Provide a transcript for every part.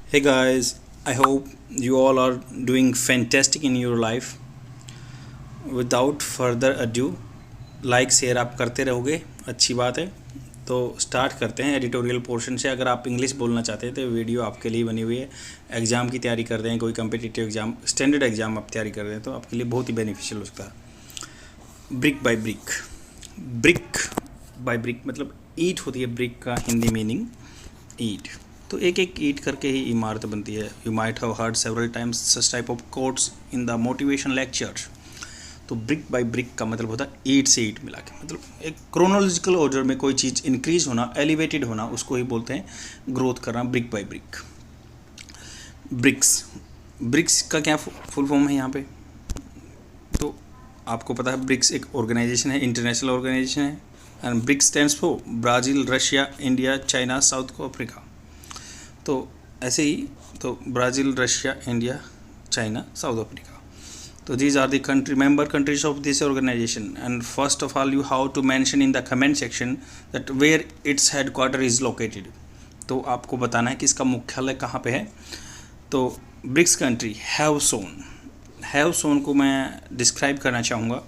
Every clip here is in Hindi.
Hey guys, I hope you all are doing fantastic in your life. Without further ado, like share आप करते रहोगे, अच्छी बात है। तो स्टार्ट करते हैं एडिटोरियल पोर्शन से। अगर आप इंग्लिश बोलना चाहते हैं तो वीडियो आपके लिए बनी हुई है। एग्ज़ाम की तैयारी कर रहे हैं, कोई कम्पिटिटिव एग्ज़ाम, स्टैंडर्ड एग्ज़ाम आप तैयारी कर रहे हैं तो आपके लिए बहुत ही बेनिफिशियल हो सकता है। Brick by brick, brick by brick मतलब ईंट होती है। ब्रिक का हिंदी मीनिंग ईंट। तो एक एक ईंट करके ही इमारत बनती है। You might have heard several times such type of quotes in the motivation lectures. तो ब्रिक बाय ब्रिक का मतलब होता है ईंट से ईंट मिला के, मतलब एक क्रोनोलॉजिकल ऑर्डर में कोई चीज़ इंक्रीज होना, एलिवेटेड होना, उसको ही बोलते हैं ग्रोथ करना, brick by brick. BRICS, BRICS का क्या फुल फॉर्म है यहाँ पे? तो आपको पता है ब्रिक्स एक ऑर्गेनाइजेशन है, इंटरनेशनल ऑर्गेनाइजेशन है। And BRICS stands for Brazil, Russia, India, China, South Africa. तो ऐसे ही तो Brazil, Russia, India, China, South Africa. तो these are the member countries of this organization, and first of all you have to mention in the comment section that where its headquarter is located। तो आपको बताना है कि इसका मुख्यालय कहाँ पे है। तो ब्रिक्स कंट्री हैव सोन को मैं डिस्क्राइब करना चाहूँगा।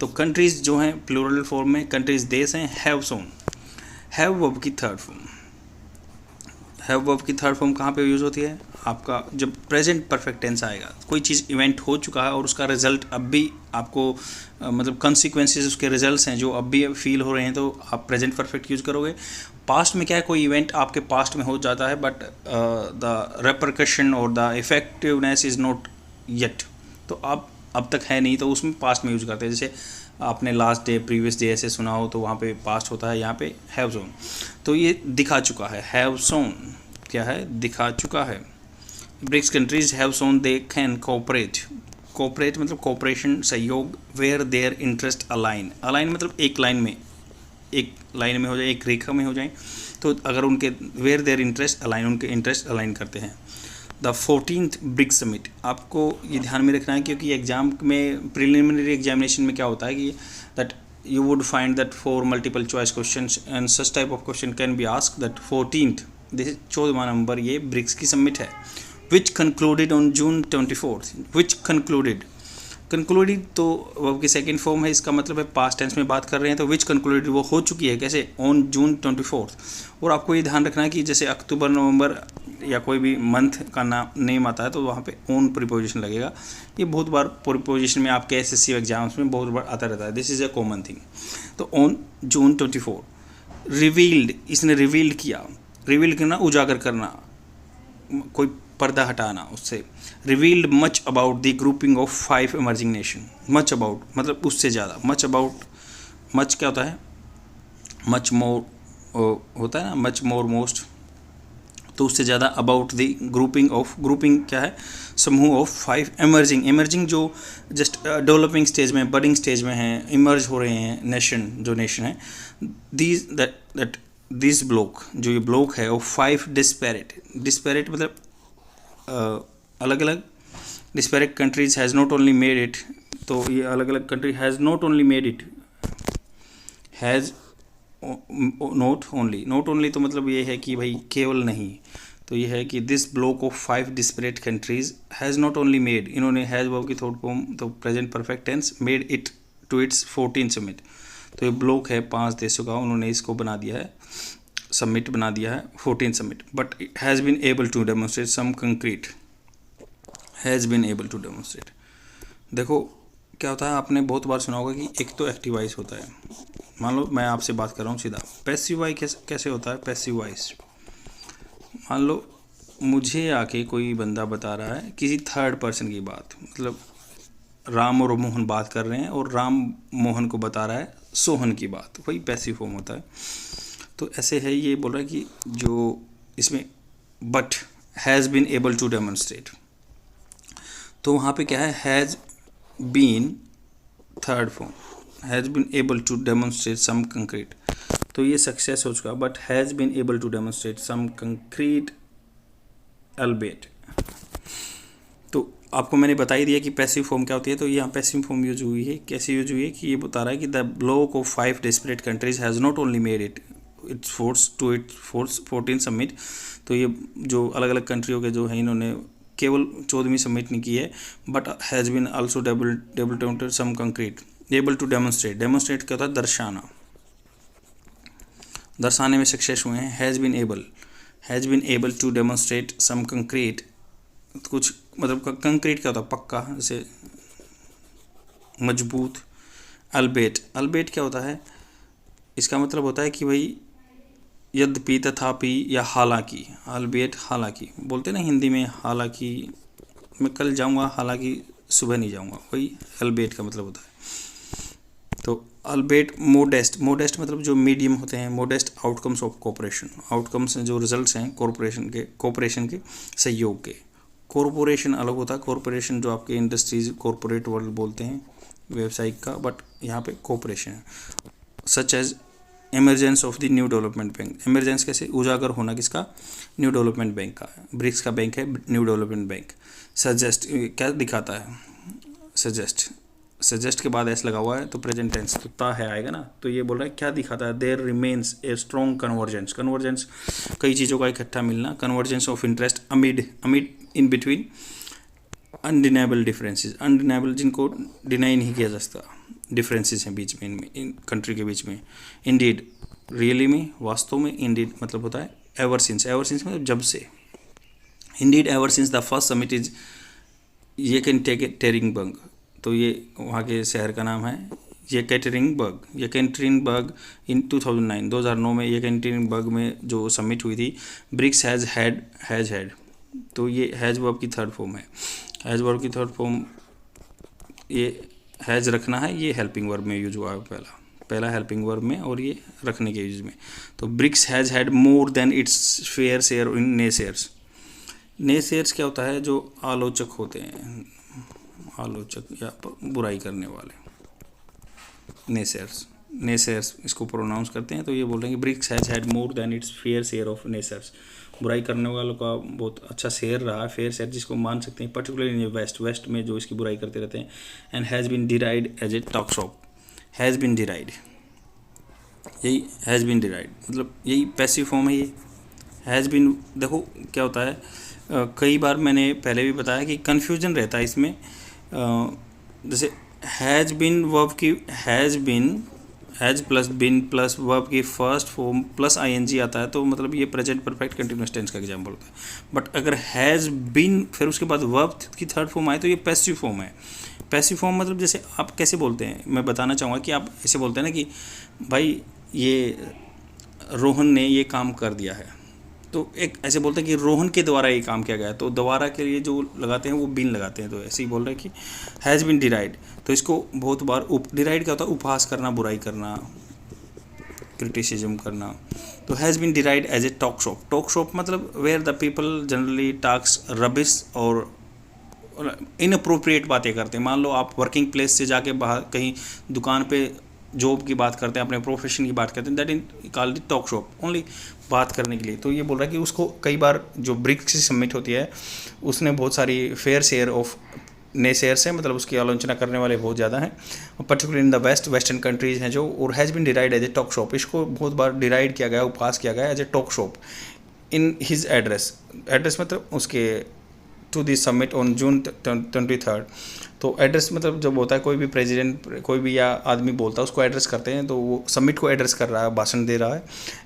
तो कंट्रीज़ जो हैं प्लूरल फॉर्म में, कंट्रीज़ देश हैं, हैव सोन। हैव वर्ब की थर्ड फॉर्म, हैव वर्ब की थर्ड फॉर्म कहाँ पे यूज़ होती है? आपका जब प्रेजेंट परफेक्ट टेंस आएगा, कोई चीज़ इवेंट हो चुका है और उसका रिजल्ट अब भी आपको मतलब कंसिक्वेंसेस, उसके रिजल्ट्स हैं जो अब भी फील हो रहे हैं, तो आप प्रेजेंट परफेक्ट यूज़ करोगे। पास्ट में क्या है, कोई इवेंट आपके पास्ट में हो जाता है बट द रेपरकशन और the effectiveness is not yet. तो आप अब तक है नहीं, तो उसमें पास्ट में यूज़ करते हैं। जैसे आपने लास्ट डे, प्रीवियस डे ऐसे सुना हो, तो वहाँ पे पास्ट होता है, यहाँ पे हैव सोन। तो ये दिखा चुका है, हैव सोन क्या है? दिखा चुका है। BRICS countries have shown they can cooperate. Cooperate मतलब कोऑपरेशन, सहयोग। Where their interest align, align मतलब एक लाइन में, एक लाइन में हो जाए, एक रेखा में हो जाए। तो अगर उनके वेयर देयर इंटरेस्ट अलाइन, उनके इंटरेस्ट अलाइन करते हैं। द 14th ब्रिक्स समिट, आपको ये ध्यान में रखना है क्योंकि एग्जाम में, प्रिलिमिनरी एग्जामिनेशन में क्या होता है कि that you would find that for multiple choice questions and such type of question can be asked that 14th, this is 14वां नंबर, ये ब्रिक्स की समिट है। which concluded on June 24th, which concluded, concluded तो वर्ब की सेकेंड फॉर्म है, इसका मतलब है पास्ट टेंस में बात कर रहे हैं। तो विच कंक्लूडेड वो हो चुकी है, कैसे? On June 24th। और आपको ये ध्यान रखना है कि जैसे अक्टूबर, नवंबर या कोई भी मंथ का नेम आता है तो वहाँ पे ऑन प्रीपोजिशन लगेगा। ये बहुत बार प्रीपोजिशन में आपके एसएससी एग्जाम्स में बहुत बार आता रहता है, this is a common thing. तो ऑन June 24 रिवील्ड, इसने रिवील्ड किया, रिवील करना, उजागर करना, कोई पर्दा हटाना उससे। Revealed much about the grouping of 5 emerging nation. Much about मतलब उससे ज़्यादा, मच अबाउट, मच क्या होता है? मच मोर होता है ना, मच मोर मोस्ट, तो उससे ज़्यादा। About the grouping of, grouping क्या है? समूह ऑफ 5 इमर्जिंग, इमर्जिंग जो जस्ट डेवलपिंग स्टेज में, बडिंग स्टेज में हैं, इमर्ज हो रहे हैं नेशन, जो नेशन है। दीज दैट दिस ब्लॉक, जो ये ब्लॉक है, वो 5 डिस्पैरेट मतलब अलग अलग, disparate countries has not only made it. तो ये अलग अलग country has not only made it, has not only तो मतलब ये है कि भाई केवल नहीं। तो ये है कि this block of 5 disparate countries has not only made, इन्होंने हैज़ वर्ब की थर्ड फॉर्म, तो present perfect tense, made it to its 14 summit. तो ये ब्लॉक है 5 देशों का, उन्होंने इसको बना दिया है, सबमिट बना दिया है 14 summit. But has been able to demonstrate some concrete, has been able to demonstrate. देखो क्या होता है, आपने बहुत बार सुना होगा कि एक तो एक्टिव वॉइस होता है। मान लो मैं आपसे बात कर रहा हूँ सीधा, पैसिव वॉइस कैसे होता है? पैसिव वॉइस, मान लो मुझे आके कोई बंदा बता रहा है किसी थर्ड पर्सन की बात, मतलब राम और मोहन बात कर रहे हैं और राम मोहन को बता रहा है सोहन की बात, वही पैसिव फॉर्म होता है। तो ऐसे है, ये बोल रहा है कि जो इसमें but has been able to demonstrate, तो वहाँ पे क्या है? Has been third form, has been able to demonstrate some concrete, तो ये सक्सेस हो चुका। But has been able to demonstrate some concrete albeit. तो आपको मैंने बता ही दिया कि पैसिव फॉर्म क्या होती है। तो यहाँ पैसिव फॉर्म यूज हुई है, कैसे यूज हुई है कि ये बता रहा है कि the block of 5 desperate countries has not only made it, its force 14 summit. तो ये जो अलग अलग कंट्रियों के जो हैं इन्होंने केवल 14वीं समिट नहीं की है, but has been also developed some concrete able to demonstrate क्या होता है, दर्शाने में सक्सेस हुए हैं। Has been able to demonstrate some concrete, कुछ मतलब कंक्रीट क्या होता है, पक्का, जैसे मजबूत। अल्बेट क्या होता है, इसका मतलब होता है कि भाई यद्यपि, तथापि या हालांकि। अल्बेट हालांकि बोलते ना हिंदी में, हालांकि मैं कल जाऊंगा, हालांकि सुबह नहीं जाऊंगा, वही अल्बेट का मतलब होता है। तो अल्बेट मोडेस्ट मतलब जो मीडियम होते हैं, modest outcomes of cooperation, outcomes जो रिजल्ट्स हैं कोऑपरेशन के सहयोग के। कॉरपोरेशन अलग होता है, कॉरपोरेशन जो आपके इंडस्ट्रीज कॉरपोरेट वर्ल्ड बोलते हैं व्यवसायिक का, बट यहाँ पे कॉरपोरेशन है। Such as emergence of the new development bank, emergence कैसे, उजागर होना किसका, न्यू डेवलपमेंट बैंक का। ब्रिक्स का बैंक है न्यू डेवलपमेंट बैंक। सजेस्ट क्या दिखाता है, सजेस्ट के बाद एस लगा हुआ है तो प्रेजेंट टेंस तो ता है आएगा ना। तो ये बोल रहा है क्या दिखाता है, there remains a strong convergence कई चीज़ों का इकट्ठा मिलना, convergence of interest amid in between undeniable differences, undeniable जिनको डिनाई नहीं किया जा सकता, डिफरेंसेस हैं बीच में इन कंट्री के बीच में। इंडीड रियली में, वास्तव में। इंडीड मतलब होता है एवर सिंस मतलब जब से। Indeed ever since the first summit is Yekaterinburg, तो ये वहाँ के शहर का नाम है येकेनटेरिंगबर्ग इन 2009 में येकेनटेरिंगबर्ग में जो समिट हुई थी। ब्रिक्स हैज़ हैड, तो ये हैज़ वर्ब की थर्ड फॉर्म है। हैज़ वर्ब की थर्ड फॉर्म, ये हैज़ रखना है, ये हेल्पिंग वर्ब में यूज हुआ है पहला हेल्पिंग वर्ब में, और ये रखने के यूज में। तो BRICS has had more than its fair share in naysayers क्या होता है, जो आलोचक होते हैं, आलोचक या बुराई करने वाले, नेसेयर्स इसको प्रोनाउंस करते हैं। तो ये बोल रहे हैं कि BRICS has had more than its fair share of naysayers, बुराई करने वालों का बहुत अच्छा शेयर रहा, फेयर शेयर जिसको मान सकते हैं, पर्टिकुलरली इन वेस्ट में जो इसकी बुराई करते रहते हैं। And has been derided as a talk shop, has been derided, यही हैज़ बीन डिराइड मतलब यही पैसिव फॉर्म है। ये हैज़ बीन देखो क्या होता है, कई बार मैंने पहले भी बताया कि कन्फ्यूजन रहता है इसमें। जैसे हैज़ बीन वर्ब की, has plus been plus verb की फर्स्ट फॉर्म प्लस आईएनजी आता है, तो मतलब ये प्रेजेंट परफेक्ट कंटिन्यूअस टेंस का एग्जांपल होता है। बट अगर हैज़ बीन फिर उसके बाद वर्ब की थर्ड फॉर्म आए तो ये पैसिव फॉर्म है। पैसिव फॉर्म मतलब जैसे आप कैसे बोलते हैं, मैं बताना चाहूँगा कि आप ऐसे बोलते हैं ना कि भाई ये रोहन ने ये काम कर दिया है, तो एक ऐसे बोलते हैं कि रोहन के द्वारा ये काम किया गया, तो द्वारा के लिए जो लगाते हैं वो बिन लगाते हैं। तो ऐसे ही बोल रहे हैं कि हैज़ बीन डिराइड, तो इसको बहुत बार डिराइड क्या होता है, उपहास करना, बुराई करना, क्रिटिसिज्म करना। तो has been derided as a talk shop मतलब where the people generally talks rubbish और इनअप्रोप्रिएट बातें करते हैं। मान लो आप वर्किंग प्लेस से जाके बाहर कहीं दुकान पे जॉब की बात करते हैं, अपने प्रोफेशन की बात करते हैं, that in called the talk shop, only बात करने के लिए। तो ये बोल रहा है कि उसको कई बार जो ब्रिक्स से सबमिट होती है उसने बहुत सारी फेयर शेयर ऑफ नेसेयर्स है, मतलब उसकी आलोचना करने वाले बहुत ज़्यादा हैं, particular in the western countries हैं जो। और has been derided as a talk shop, इसको बहुत बार डिराइड किया गया, उपहास किया गया as a talk shop in his address मतलब उसके to the summit on June 23। तो एड्रेस मतलब जब होता है कोई भी प्रेसिडेंट, कोई भी या आदमी बोलता है उसको एड्रेस करते हैं, तो वो समिट को एड्रेस कर रहा है, भाषण दे रहा है।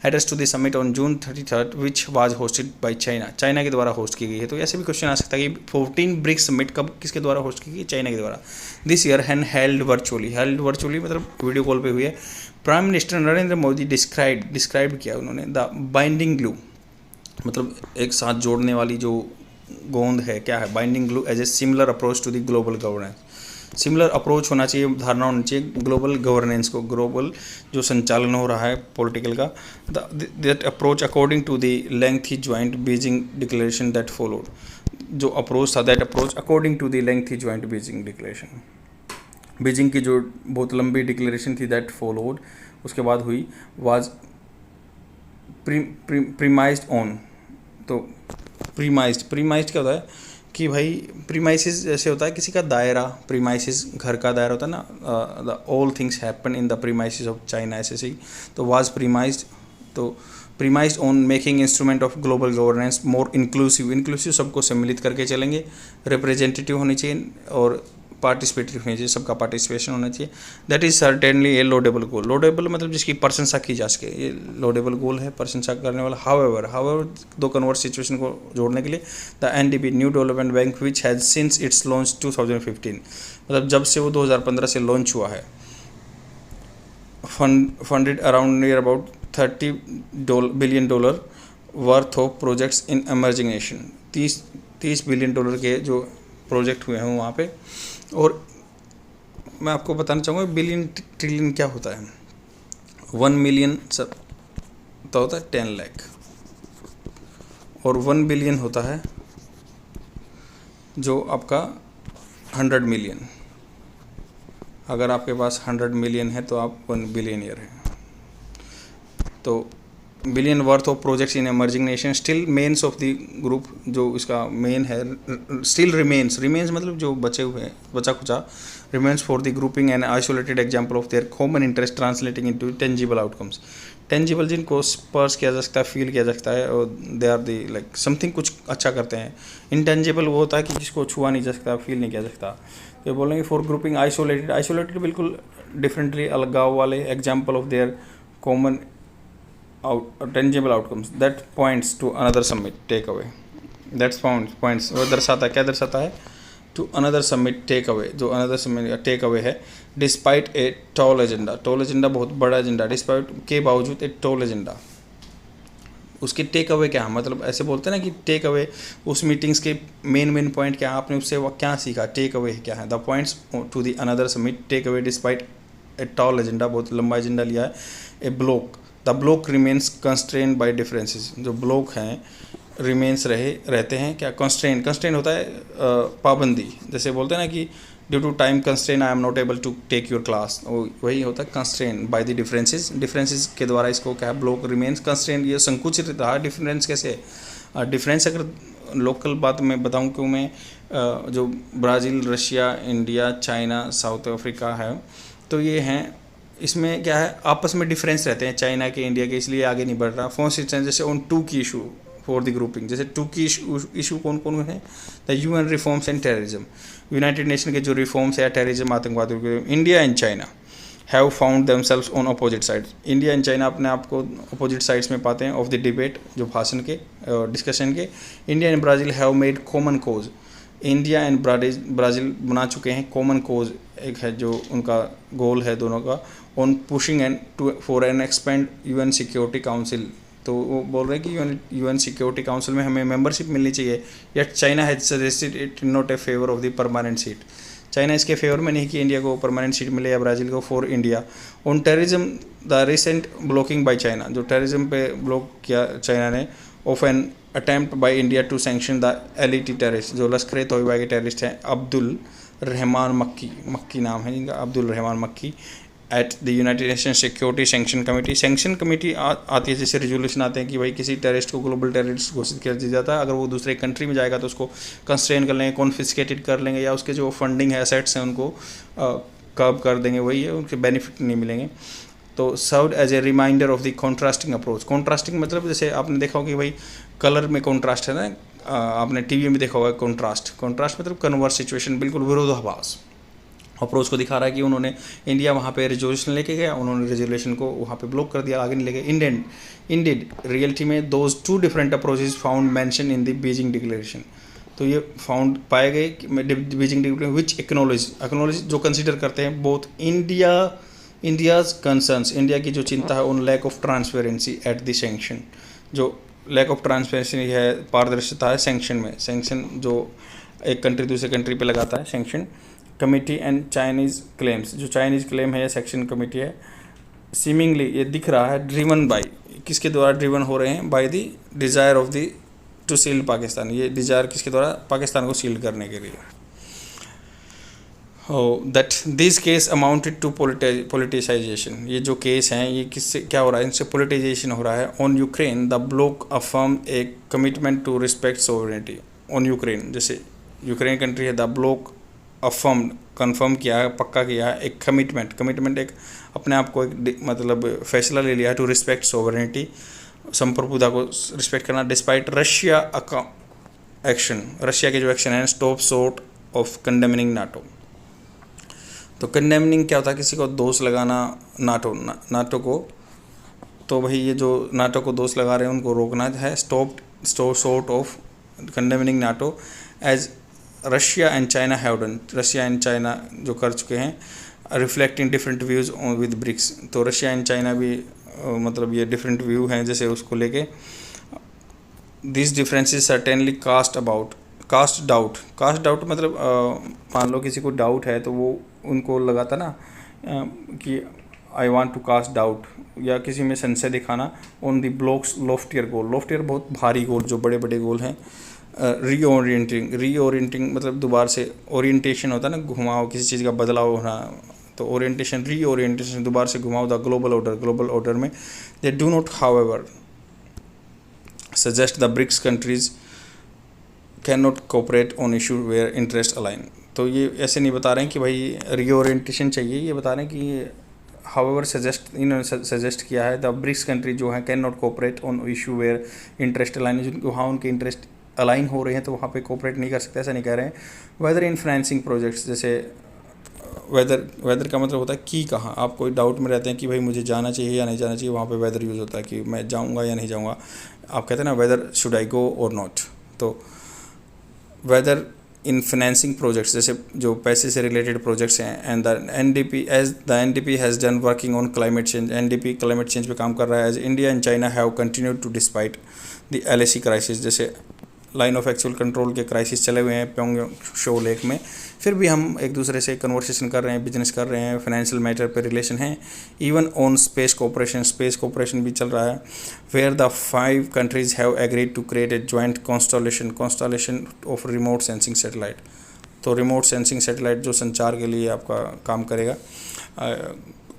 Address to the summit on June 23 which was hosted by China के द्वारा होस्ट की गई है। तो ऐसे भी क्वेश्चन आ सकता है कि 14 ब्रिक्स समिट कब किसके द्वारा होस्ट की गई, चाइना के द्वारा। दिस ईयर हेल्ड वर्चुअली मतलब वीडियो कॉल पे हुई है। Prime minister Narendra Modi describe किया उन्होंने द बाइंडिंग ग्लू, मतलब एक साथ जोड़ने वाली जो गोंद है, क्या है binding glue, as a similar approach to the global governance. Similar approach होना चाहिए, धारणा होनी चाहिए ग्लोबल गवर्नेंस को, ग्लोबल जो संचालन हो रहा है पॉलिटिकल का। That approach according to the lengthy joint Beijing declaration that followed, जो अप्रोच था, that approach according to the lengthy joint Beijing declaration, Beijing की जो बहुत लंबी डिक्लेरेशन थी दैट फॉलोड उसके बाद हुई, वाज प्रीमाइज्ड ऑन। तो प्रीमाइज्ड क्या होता है कि भाई प्रीमाइसिस जैसे होता है किसी का दायरा, प्रीमाइसिस घर का दायरा होता है ना, the all things happen in the premises of China, ऐसे ही। तो वाज प्रीमाइज्ड तो premised on making instrument of global governance more inclusive सबको सम्मिलित करके चलेंगे, रिप्रेजेंटेटिव होनी चाहिए और पार्टिसिपेटिव होनी चाहिए, सबका पार्टिसिपेशन होना चाहिए। That is certainly A loadable goal. Loadable मतलब जिसकी प्रशंसा की जा सके, ये लोडेबल गोल है, प्रशंसा करने वाला। हाउएवर दो कन्वर्ट सिचुएशन को जोड़ने के लिए the NDB new development bank which has since it's launch 2015, मतलब जब से वो 2015 से लॉन्च हुआ है, funded around near about $30 billion worth of projects in emerging nation. 30 billion dollar के जो प्रोजेक्ट हुए हैं वहाँ पे। और मैं आपको बताना चाहूँगा बिलियन ट्रिलियन क्या होता है। 1 मिलियन सब तो होता है 10 लाख, और 1 बिलियन होता है जो आपका 100 मिलियन। अगर आपके पास 100 मिलियन है तो आप 1 बिलियनियर हैं। तो billion worth of projects in emerging nation still mains of the group, जो इसका मेन है, स्टिल रिमेन्स मतलब जो बचे हुए हैं, बचा खुचा, remains for the grouping and isolated example of their common interest translating into tangible outcomes. Tangible जिनको स्पर्श किया जा सकता है, फील किया जा सकता है, और they are the like something कुछ अच्छा करते हैं। इंटेंजिबल वो होता है कि जिसको छुआ नहीं जा सकता, फील नहीं किया जा सकता। तो बोलेंगे फॉर ग्रुपिंग आइसोलेटेड बिल्कुल डिफरेंटली, अलगाव वाले, example of their common tangible outcomes that points to another summit takeaway, that's points वो दर्शाता है, क्या दर्शाता है, to another summit takeaway, जो another summit का takeaway है। despite a tall agenda बहुत बड़ा एजेंडा, despite के बावजूद एक tall agenda, उसके टेक अवे क्या है, मतलब ऐसे बोलते हैं ना कि टेक अवे उस मीटिंग्स के मेन पॉइंट क्या, आपने उससे वो क्या सीखा, टेक अवे क्या है। The points to the another summit take away despite a tall agenda, बहुत लंबा एजेंडा लिया है। A bloc, the bloc remains constrained by differences, जो ब्लॉक हैं रिमेन्स रहते हैं क्या, कंस्ट्रेंट होता है पाबंदी, जैसे बोलते हैं ना कि due to time constraint I am not able to take your class, वही होता है कंस्ट्रेंट बाय द डिफरेंसेस के द्वारा इसको क्या है, ब्लॉक रिमेन्स कंस्ट्रेंट, ये संकुचित रहा। डिफरेंस कैसे, डिफरेंस अगर लोकल बात में बताऊं क्यों, मैं जो Brazil, Russia, India, China, South Africa है, तो ये हैं, इसमें क्या है, आपस में डिफरेंस रहते हैं चाइना के, इंडिया के, इसलिए आगे नहीं बढ़ रहा। फॉर इंस्टेंस जैसे ऑन टू की इशू फॉर द ग्रुपिंग, जैसे टू की इशू कौन कौन है, the UN reforms and terrorism, United nation के जो रिफॉर्म्स है, टेररिज्म, आतंकवाद। India and China have found themselves on opposite sides, India and China अपने आप को अपोजिट साइड्स में पाते हैं ऑफ द डिबेट, जो भाषण के डिस्कशन के। India and Brazil have made common cause, India and Brazil बना चुके हैं कॉमन कोज, एक है जो उनका गोल है दोनों का, on pushing and to for an expand UN Security Council. तो वो बोल रहे हैं कि यूएन सिक्योरिटी काउंसिल में हमें मेंबरशिप मिलनी चाहिए। Yet China has suggested it not a favour of the permanent seat, China इसके फेवर में नहीं कि इंडिया को परमानेंट सीट मिले या ब्राज़ील को। For India on terrorism the recent blocking by China, जो टेररिज्म पे ब्लॉक किया चाइना ने, of an attempt by India to sanction the LET terrorist, जो लश्कर तोयबा के टेररिस्ट हैं, अब्दुल रहमान मक्की नाम है जिनका, अब्दुल रहमान मक्की, at the United Nation security sanction committee. Sanction committee आती है, जैसे रेजोल्यूशन आते हैं कि भाई किसी टेररिस्ट को ग्लोबल टेररिस्ट घोषित कर दिया जाता है, अगर वो दूसरे कंट्री में जाएगा तो उसको कंस्ट्रेन कर लेंगे, कॉन्फिस्केटेड कर लेंगे, या उसके जो फंडिंग है, एसेट्स हैं, उनको कर्ब कर देंगे, वही है, उनके बेनिफिट नहीं मिलेंगे। तो serve as a reminder of the contrasting approach. Contrasting मतलब जैसे आपने देखा होगा कि भाई कलर में कॉन्ट्रास्ट है ना, आपने टीवी में देखा होगा कॉन्ट्रास्ट मतलब कन्वर्स सिचुएशन, बिल्कुल विरोधाभास अप्रोच को दिखा रहा है कि उन्होंने इंडिया वहाँ पे रेजोल्यूशन लेके गया, उन्होंने रेजोल्यूशन को वहाँ पे ब्लॉक कर दिया, आगे नहीं लेके। इंडेड रियलिटी में those two different approaches found mention in the Beijing declaration, तो ये फाउंड पाए गए कि बीजिंग डिक्लेरेशन विच एक्नॉलेज जो कंसिडर करते हैं बोथ इंडियाज कंसर्न्स, इंडिया की जो चिंता है, उन lack of transparency at the sanction, जो लैक ऑफ ट्रांसपेरेंसी है, पारदर्शिता है सैंक्शन में, सैंक्शन जो एक कंट्री दूसरे कंट्री पे लगाता है sanction committee, and Chinese claims, जो चाइनीज़ क्लेम है या सेक्शन कमिटी है, सीमिंगली ये दिख रहा है ड्रिवन बाय, किसके द्वारा ड्रिवन हो रहे हैं, by the desire of the two seal Pakistan, ये डिज़ायर किसके द्वारा, पाकिस्तान को सील करने के लिए। That this case amounted to politicisation, ये जो केस हैं ये किससे क्या हो रहा है, इनसे पोलिटाइजेशन हो रहा है। On Ukraine the bloc affirm a commitment to respect sovereignty, on Ukraine, जैसे यूक्रेन कंट्री है, द ब्लॉक अफर्म कंफर्म किया है, पक्का किया है, एक कमिटमेंट एक अपने आप को एक मतलब फैसला ले लिया है टू रिस्पेक्ट सोवरेनिटी, संप्रभुता को रिस्पेक्ट करना, डिस्पाइट रशिया एक्शन, रशिया के जो एक्शन है, stop short of condemning NATO. तो कंडेमनिंग क्या होता है, किसी को दोष लगाना, नाटो को, तो भाई ये जो नाटो को दोष लगा रहे हैं उनको रोकना है, stop short of condemning NATO as Russia and China have done, Russia and China जो कर चुके हैं, reflecting different views with BRICS. तो रशिया एंड चाइना भी मतलब ये डिफरेंट व्यू हैं जैसे उसको लेके, this differences certainly cast doubt मतलब मान लो किसी को डाउट है तो वो उनको लगाता ना कि I want to cast doubt, या किसी में संशय दिखाना on the bloc's loftier goal, loftier बहुत भारी गोल, जो बड़े बड़े गोल हैं। रीओरिएंटिंग मतलब दोबारा से ओरिएंटेशन होता है ना, घुमाव, किसी चीज़ का बदलाव होना, तो ओरिएंटेशन, रीओरिएंटेशन, दोबारा से घुमाव द ग्लोबल ऑर्डर में। They do not however suggest the BRICS countries can not cooperate on issue where interest align. तो ये ऐसे नहीं बता रहे हैं कि भाई रीओरिएंटेशन चाहिए, ये बता रहे हैं कि हाउएवर सजेस्ट किया है द ब्रिक्स कंट्री जो है can not cooperate on issue where interest align, जिनको वहाँ उनके इंटरेस्ट अलाइन हो रहे हैं तो वहाँ पे कोऑपरेट नहीं कर सकते, ऐसा नहीं कह रहे हैं। वेदर इन फाइनेंसिंग प्रोजेक्ट्स, जैसे वेदर का मतलब होता है कि कहाँ आप कोई डाउट में रहते हैं कि भाई मुझे जाना चाहिए या नहीं जाना चाहिए, वहाँ पे वेदर यूज़ होता है कि मैं जाऊँगा या नहीं जाऊँगा। आप कहते हैं ना वेदर शुड आई गो और नॉट, तो वेदर इन फाइनेंसिंग प्रोजेक्ट्स, जैसे जो पैसे से रिलेटेड प्रोजेक्ट्स हैं, and the NDP has done working on climate change, NDP climate change पे काम कर रहा है, as India and China have continued to despite the LAC crisis, जैसे लाइन ऑफ एक्चुअल कंट्रोल के क्राइसिस चले हुए हैं प्योंगयांग लेक में, फिर भी हम एक दूसरे से कन्वर्सेशन कर रहे हैं, बिजनेस कर रहे हैं, फाइनेंशियल मैटर पे रिलेशन है, इवन ऑन स्पेस कोऑपरेशन भी चल रहा है, where the 5 countries have agreed to create a joint constellation of remote sensing satellite. तो रिमोट सेंसिंग सैटेलाइट जो संचार के लिए आपका काम करेगा,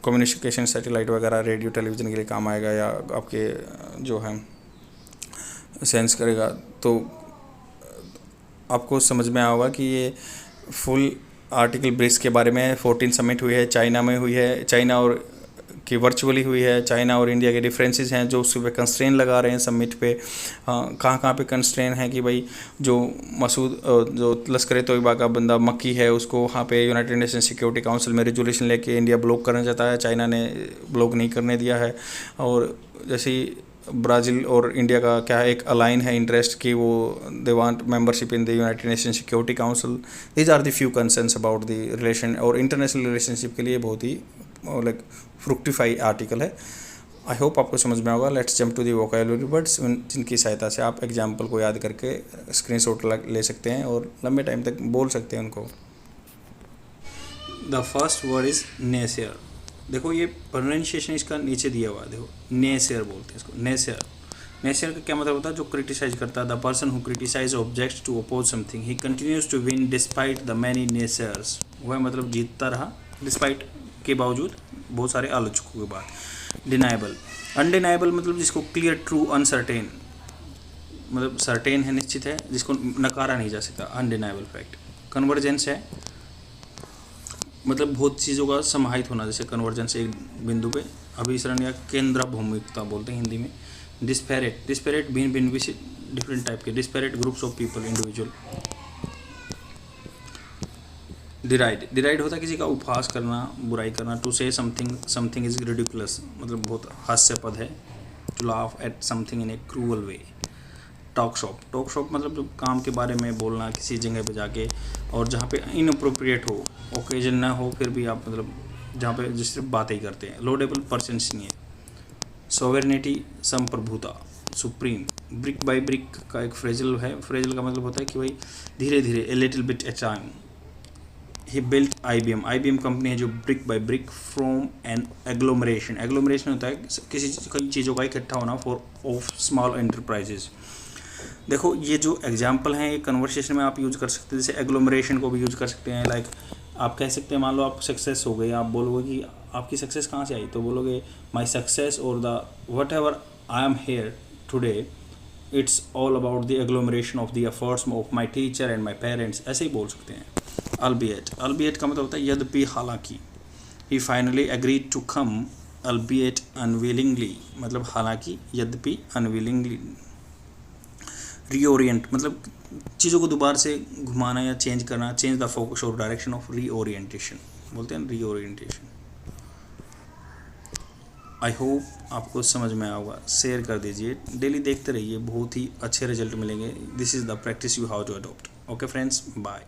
कम्युनिकेशन सैटेलाइट वगैरह, रेडियो टेलीविज़न के लिए काम आएगा, या आपके जो है सेंस करेगा। तो आपको समझ में आएगा कि ये फुल आर्टिकल ब्रिक्स के बारे में 14 समिट हुई है, चाइना में हुई है, चाइना और की वर्चुअली हुई है, चाइना और इंडिया के डिफरेंसेस हैं जो उस पर कंस्ट्रेन लगा रहे हैं समिट पे। कहाँ पे कंस्ट्रेन है कि भाई जो मसूद जो लश्कर तोयबा का बंदा मक्की है उसको वहाँ पे यूनाइटेड नेशन सिक्योरिटी काउंसिल में रेजोल्यूशन लेके इंडिया ब्लॉक करना चाहता है, चाइना ने ब्लॉक नहीं करने दिया है। और जैसे ही ब्राज़ील और इंडिया का क्या है, एक अलाइन है इंटरेस्ट कि वो they want membership in the United Nation Security Council. These are the few concerns about the relation, और इंटरनेशनल रिलेशनशिप के लिए बहुत ही लाइक फ्रुक्टिफाई आर्टिकल है। आई होप आपको समझ में होगा। Let's jump to the vocabulary words, जिनकी सहायता से आप एग्जाम्पल को याद करके स्क्रीनशॉट ले सकते हैं और लंबे टाइम तक बोल सकते हैं उनको। The first word is naysayer. देखो ये प्रोनाउंसिएशन इसका नीचे दिया हुआ है, देखो नेसियर बोलते हैं इसको, नेसियर। नेसियर का क्या मतलब होता है, जो क्रिटिसाइज करता है। The person who criticise objects to oppose something, he continues to win despite the many naysayers. वह मतलब जीतता रहा डिस्पाइट के बावजूद बहुत सारे आलोचकों के बाद। डिनाइबल, अनडिनाइबल मतलब जिसको क्लियर, ट्रू, अनसर्टेन, मतलब सर्टेन है, निश्चित है, जिसको नकारा नहीं जा सकता, अनडिनाइबल फैक्ट। कन्वर्जेंस है मतलब बहुत चीज़ों का समाहित होना, जैसे कन्वर्जेंस एक बिंदु पे, अभिसरण या केंद्र भूमिकता बोलते हैं हिंदी में। डिस्पेरेट भिन्न भिन्न डिफरेंट टाइप के, disparate groups of people, individual. डिराइड होता है किसी का उपहास करना, बुराई करना। टू से समथिंग इज रिडिकुलस मतलब बहुत हास्यास्पद है। To laugh at something in a cruel way. Talk shop मतलब जो काम के बारे में बोलना किसी जगह पे जाके, और जहाँ पे इनअप्रोप्रिएट हो, ओकेजन ना हो, फिर भी आप मतलब जहाँ पे जिस सिर्फ बातें ही करते हैं। लोडेबल पर्सन नहीं है। सोवेरेनिटी संप्रभुता, सुप्रीम। ब्रिक बाय ब्रिक का एक फ्रेजल है, फ्रेजल का मतलब होता है कि भाई धीरे धीरे, a little bit at time. He built IBM company है जो brick by brick from an agglomeration होता है किसी कई चीज़ों का इकट्ठा होना फॉर ऑफ स्मॉल एंटरप्राइजेज। देखो ये जो एग्जाम्पल हैं ये कन्वर्सेशन में आप यूज़ कर सकते हैं, जैसे एग्लोमरेशन को भी यूज़ कर सकते हैं। लाइक आप कह सकते हैं, मान लो आप सक्सेस हो गए, आप बोलोगे कि आपकी सक्सेस कहाँ से आई, तो बोलोगे माई सक्सेस और the what ever I am here today, it's all about the agglomeration of the efforts of my teacher and my parents, ऐसे ही बोल सकते हैं। अल्बिएट का मतलब होता है यद्यपि, हालांकि। He finally agreed to come albeit unwillingly, मतलब हालांकि, यद्यपि, अनविलिंगली। रीओरिएंट मतलब चीज़ों को दोबारा से घुमाना या चेंज करना, चेंज द फोकस और डायरेक्शन ऑफ रीओरिएंटेशन, बोलते हैं रीओरिएंटेशन। आई होप आपको समझ में आया होगा। शेयर कर दीजिए, डेली देखते रहिए, बहुत ही अच्छे रिजल्ट मिलेंगे। This is the practice you have to adopt. Okay friends, bye.